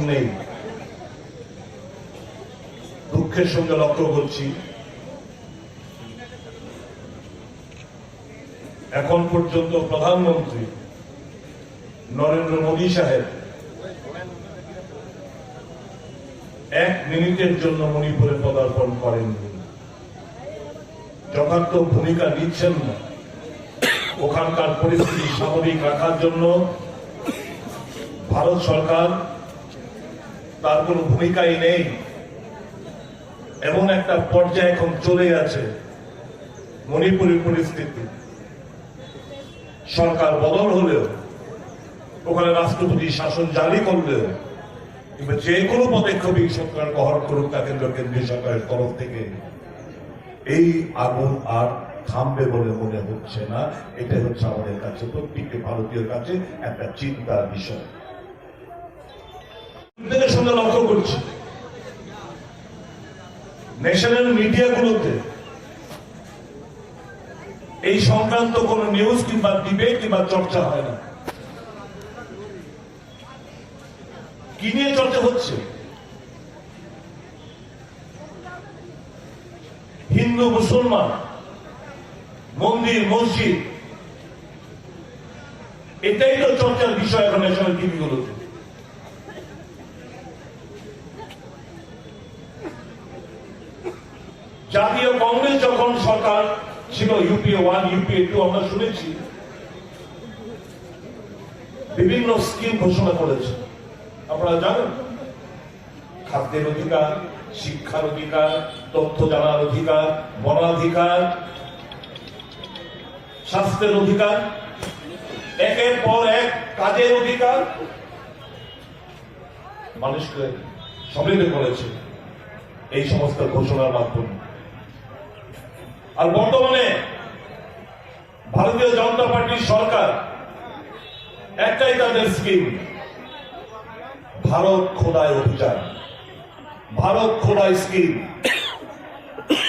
নেই। দুঃখের সঙ্গে লক্ষ্য করছি এখন পর্যন্ত প্রধানমন্ত্রী নরেন্দ্র মোদী সাহেব 1 মিনিটের জন্য মণিপুরে পদার্পণ করেননি, যথার্থ ভূমিকা নিচ্ছেন না। ওখানকার পরিস্থিতি স্বাভাবিক রাখার জন্য ভারত সরকার তার কোন ভূমিকাই নেই। এমন একটা পর্যায়ে এখন চলে গেছে মণিপুরের পরিস্থিতি, সরকার বদল হলেও, ওখানে রাষ্ট্রপতি শাসন জারি করলেও, কিংবা যে কোনো পদক্ষেপই সরকার গ্রহণ করুক তা কেন্দ্রীয় সরকারের তরফ থেকে, এই আগুন আর থামবে বলে মনে হচ্ছে না। এটা হচ্ছে আমাদের কাছে, প্রত্যেকটি ভারতীয় কাছে একটা চিন্তার বিষয়। সঙ্গে লক্ষ্য করছি ন্যাশনাল মিডিয়াগুলোতে এই সংক্রান্ত কোন নিউজ কিংবা ডিবেট কিংবা চর্চা হয় না। কি নিয়ে চর্চা হচ্ছে? হিন্দু মুসলমান, মন্দির মসজিদ, এটাই তো চর্চার বিষয় এখন ন্যাশনাল টিভিগুলোতে। জাতীয় কংগ্রেস যখন সরকার ছিল, ইউপিএ 1 ইউপিএ 2, আমরা শুনেছি বিভিন্ন স্কিম ঘোষণা করেছে। আপনারা জানেন, খাদ্যের অধিকার, শিক্ষার অধিকার, তথ্য জানার অধিকার, বনাধিকার, স্বাস্থ্যের অধিকার, একের পর এক কাজের অধিকার মানুষকে সমৃদ্ধ করেছে এই সমস্ত ঘোষণার মাধ্যমে। আর বর্তমানে ভারতীয় জনতা পার্টির সরকার একটাই তাদের স্কিম, ভারত খোদাই অভিযান, ভারত খোদাই স্কিম।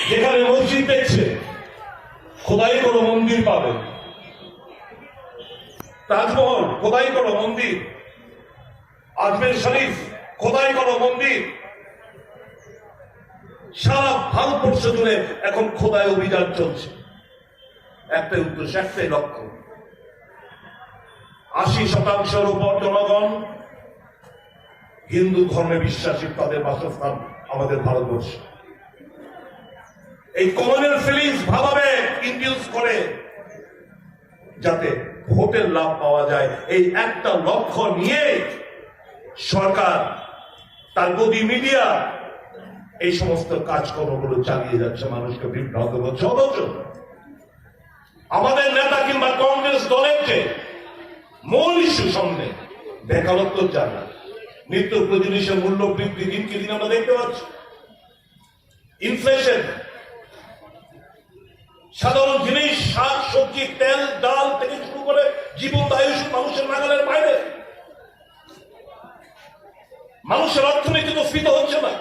যেখানে মসজিদ দেখছে খোদাই করো মন্দির পাবে, তাজমহল খোদাই করো মন্দির, আজমের শরীফ খোদাই করো মন্দির। সারা ভারতবর্ষ জুড়ে এখন খোদাই অভিযান চলছে। একটাই উদ্দেশ্য, একটাই লক্ষ্য, 80% উপর জনগণ হিন্দু ধর্মে বিশ্বাসী, তাদের বাসস্থান আমাদের ভারতবর্ষ। এই কমনের ফিলিংস ভাবাবে ইন্ডিউস করে যাতে ভোটের লাভ পাওয়া যায়, এই একটা লক্ষ্য নিয়ে সরকার, তার গদি মিডিয়া এই সমস্ত কাজকর্মগুলো চালিয়ে যাচ্ছে, মানুষকে বিভ্রান্ত করছে। অথচ আমাদের নেতা কিংবা কংগ্রেস দলের যে মূল ইস্যু সামনে, বেকারত্ব জানা, নিত্য প্রয়োজনীয় মূল্য বৃদ্ধি দিনকে দিন আমরা দেখতে পাচ্ছি, ইনফ্লেশন, সাধারণ জিনিস, শাক সবজি, তেল ডাল থেকে শুরু করে জীবনদায়ী মানুষের নাগালের বাইরে। মানুষের অর্থনীতি তো স্ফীত হচ্ছে না।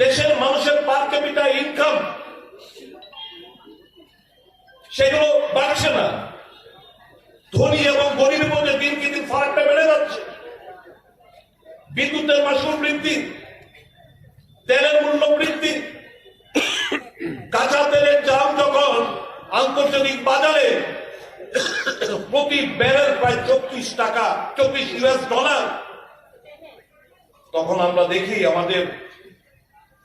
দেশের মানুষের পার ক্যাপিটা ইনকাম সেগুলো বাড়ছে না। ধনী এবং গরিবের মধ্যে দিনকে দিন ফারাকটা বেড়ে যাচ্ছে। বিদ্যুতের মাসুল বৃদ্ধি, তেলের মূল্য বৃদ্ধি, কাঁচা তেলের দাম যখন আন্তর্জাতিক বাজারে প্রতি ব্যারেল প্রায় 24 টাকা, 24 US ডলার, তখন আমরা দেখি আমাদের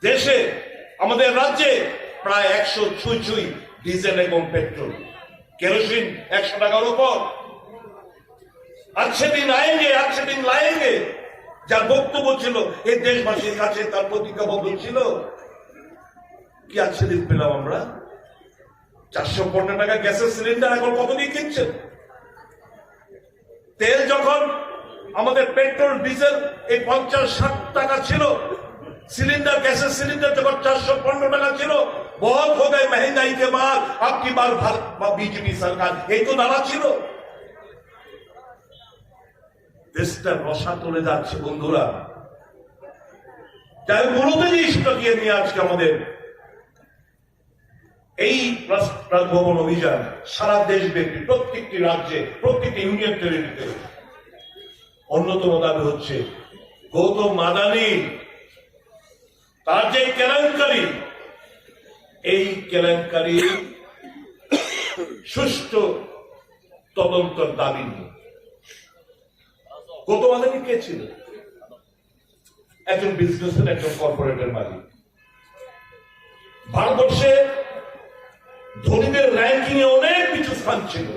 দেশে, আমাদের রাজ্যে প্রায় 100 ছুঁই ডিজেল এবং পেট্রোল, কেরোসিন 100 টাকার উপর। আজকে দিন আয়েঙ্গে, আজকে দিন লায়েঙ্গে, যার বক্তব্য ছিল এই দেশবাসীর কাছে, তার প্রতিজ্ঞাবদ্ধ ছিল। কি আজকে দিন পেলাম আমরা? 415 টাকা গ্যাসের সিলিন্ডার এখন কত দিয়ে কিনছেন? তেল যখন আমাদের পেট্রোল ডিজেল এই 50-60 টাকা ছিল, सिलेंडर गैसेस सिलेंडर जब 415 টাকা ছিল, बहुत हो गए महंगाई के बाद आपकी बार बीजेपी सरकार এই তো দাঁড়া ছিল। দেশটা রসা চলে যাচ্ছে বন্ধুরা। যাই মূলত যে ইস্যুটা দিয়ে নিয়ে আজকে আমাদের এই রাজভবন অভিযান সারা দেশব্যাপী প্রত্যেকটি রাজ্যে, প্রত্যেকটি ইউনিয়ন টেরিটরিতে অন্যতম দাবি হচ্ছে গৌতম আদানি তার যে কেলেঙ্কারি, এই কেলেঙ্কারি সুষ্ঠু তদন্তের দাবি নিয়ে। গৌতম আদানি কে ছিল? একজন বিজনেসম্যান, একজন কর্পোরেটের মালিক। ভারতবর্ষে ধনীদের র্যাঙ্কিং এ অনেক কিছু স্থান ছিল।